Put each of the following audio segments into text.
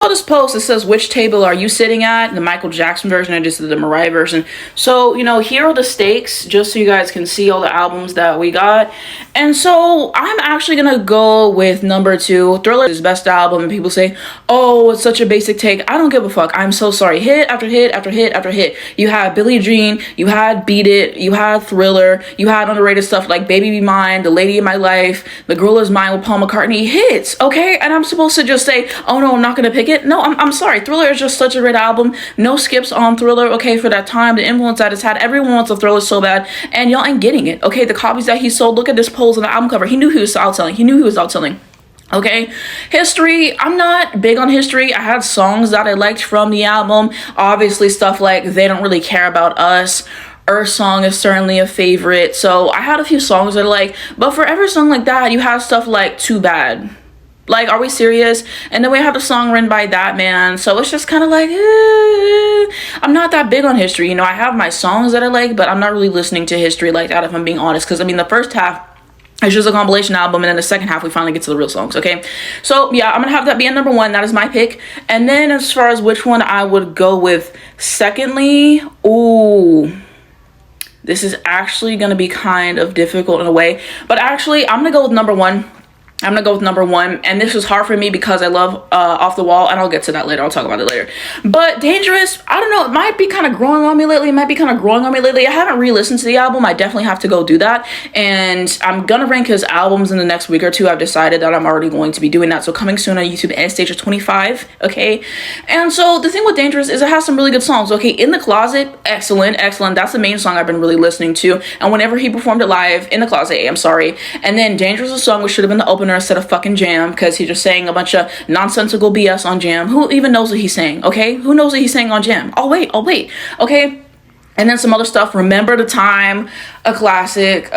this post that says, which table are you sitting at? The Michael Jackson version, I just did the Mariah version. So, you know, here are the stakes, just so you guys can see all the albums that we got. And so I'm actually gonna go with number 2. Thriller is his best album, and people say, oh, it's such a basic take. I don't give a fuck. I'm so sorry. Hit after hit after hit after hit. You had Billie Jean, you had Beat It, you had Thriller, you had underrated stuff like Baby Be Mine, The Lady in My Life, The Girl Is Mine with Paul McCartney. Hits, okay? And I'm supposed to just say, oh no, I'm not gonna pick it? No, I'm sorry. Thriller is just such a great album. No skips on Thriller, okay? For that time, the influence that it's had, everyone wants a Thriller so bad, and y'all ain't getting it, okay? The copies that he sold, look at this polls on the album cover. He knew he was outselling. He knew he was outselling. Okay, history, I'm not big on history. I had songs that I liked from the album. Obviously, stuff like They Don't Really Care About Us. Earth Song is certainly a favorite. So I had a few songs that I like. But for every song like that, you have stuff like Too Bad. Like, are we serious? And then we have the song written by That Man. So it's just kind of like, I'm not that big on history. You know, I have my songs that I like, but I'm not really listening to history like that, if I'm being honest. Because, I mean, the first half, it's just a compilation album, and then the second half we finally get to the real songs, okay? So yeah, I'm gonna have that be at number 1. That is my pick. And then as far as which one I would go with secondly, ooh, this is actually gonna be kind of difficult in a way, but actually I'm gonna go with number 1. I'm gonna go with number 1, and this is hard for me because I love Off the Wall, and I'll get to that later. I'll talk about it later. But Dangerous, I don't know, it might be kind of growing on me lately. I haven't re-listened to the album. I definitely have to go do that, and I'm gonna rank his albums in the next week or two. I've decided that I'm already going to be doing that, so coming soon on YouTube, Anastasia 25, okay? And so the thing with Dangerous is it has some really good songs, okay? In the Closet, excellent. That's the main song I've been really listening to, and whenever he performed it live, In the Closet, I'm sorry. And then Dangerous is a song which should have been the opener instead of fucking Jam, because he's just saying a bunch of nonsensical BS on Jam. Who even knows what he's saying, okay? Who knows what he's saying on Jam? I'll wait, okay? And then some other stuff, Remember the Time, a classic.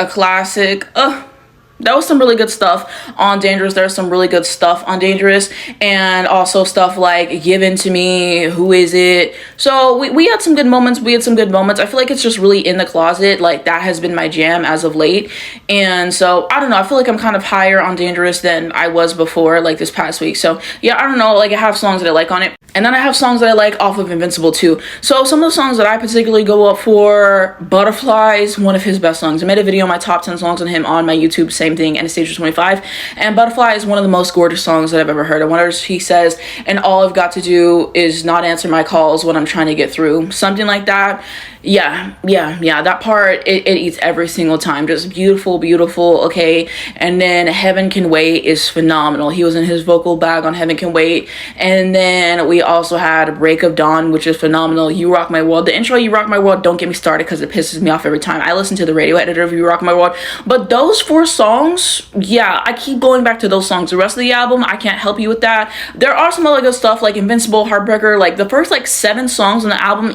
That was some really good stuff on Dangerous. There's some really good stuff on Dangerous. And also stuff like Given to Me, Who Is It? So we had some good moments. I feel like it's just really In the Closet. Like, that has been my jam as of late. And so, I don't know. I feel like I'm kind of higher on Dangerous than I was before, like this past week. So, yeah, I don't know. Like, I have songs that I like on it. And then I have songs that I like off of Invincible too. So some of the songs that I particularly go up for, Butterflies, one of his best songs. I made a video on my top 10 songs on him on my YouTube, same thing, Anastasia 25. And Butterfly is one of the most gorgeous songs that I've ever heard. And whenever he says, and all I've got to do is not answer my calls when I'm trying to get through. Something like that. Yeah, that part, it eats every single time. Just beautiful, okay? And then Heaven Can Wait is phenomenal. He was in his vocal bag on Heaven Can Wait. And then we also had Break of Dawn, which is phenomenal. You Rock My World. The intro, You Rock My World, don't get me started because it pisses me off every time. I listen to the radio editor of You Rock My World. But those 4 songs, yeah, I keep going back to those songs. The rest of the album, I can't help you with that. There are some other good stuff like Invincible, Heartbreaker, like the first like 7 songs on the album.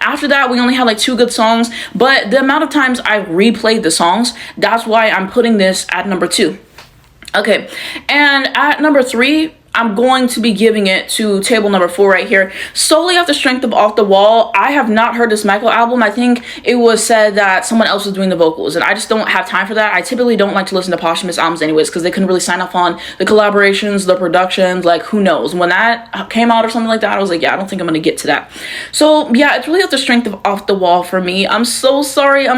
After that, we only had like 2 good songs, but the amount of times I replayed the songs, that's why I'm putting this at number 2. Okay, and at number 3, I'm going to be giving it to table number 4 right here, solely off the strength of Off the Wall. I have not heard this Michael album. I think it was said that someone else was doing the vocals, and I just don't have time for that. I typically don't like to listen to posthumous albums anyways, because they couldn't really sign off on the collaborations, the productions, like who knows. When that came out or something like that, I was like, yeah, I don't think I'm gonna get to that. So yeah, it's really off the strength of Off the Wall for me. I'm so sorry.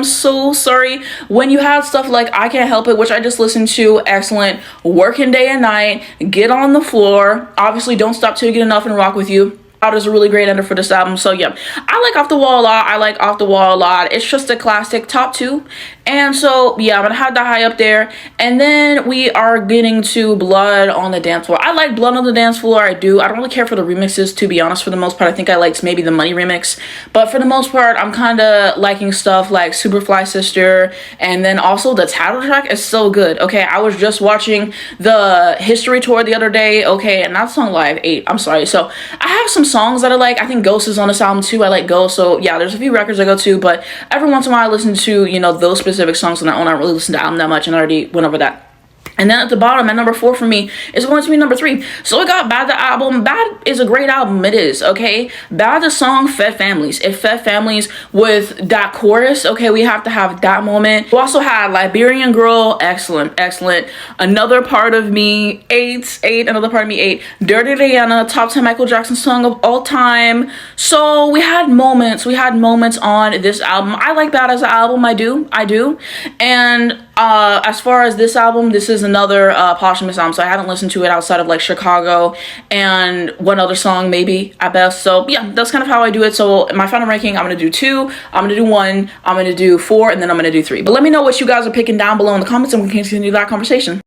When you have stuff like I Can't Help It, which I just listened to, excellent. Working Day and Night, Get on the Floor, obviously Don't Stop Till You Get Enough, and Rock With You. Out is a really great ender for this album. So yeah, I like Off the Wall a lot. It's just a classic, top 2. And so yeah, I'm gonna have that high up there. And then we are getting to Blood on the Dance Floor. I like Blood on the Dance Floor. I don't really care for the remixes, to be honest. For the most part, I think I liked maybe the Money remix, but for the most part, I'm kind of liking stuff like Superfly Sister. And then also the title track is so good. Okay, I was just watching the History Tour the other day, okay, and that song Live 8, I'm sorry. So I have some songs that I like. I think Ghost is on this album too. I like Ghost. So yeah, there's a few records I go to, but every once in a while I listen to, you know, those specific songs on their own. I don't really listen to the album that much, and I already went over that. And then at the bottom, at number 4 for me, is going to be number 3. So we got Bad the album. Bad is a great album. It is, okay? Bad the song fed families. It fed families with that chorus. Okay, we have to have that moment. We also had Liberian Girl. Excellent, excellent. Another Part of Me. 8. Another Part of Me. 8. Dirty Diana. Top 10 Michael Jackson song of all time. So we had moments. We had moments on this album. I like Bad as an album. I do. And as far as this album, this is another posthumous album, so I haven't listened to it outside of like Chicago and one other song maybe at best. So yeah, that's kind of how I do it. So my final ranking, I'm gonna do 2, I'm gonna do 1, I'm gonna do 4, and then I'm gonna do 3. But let me know what you guys are picking down below in the comments, and we can continue that conversation.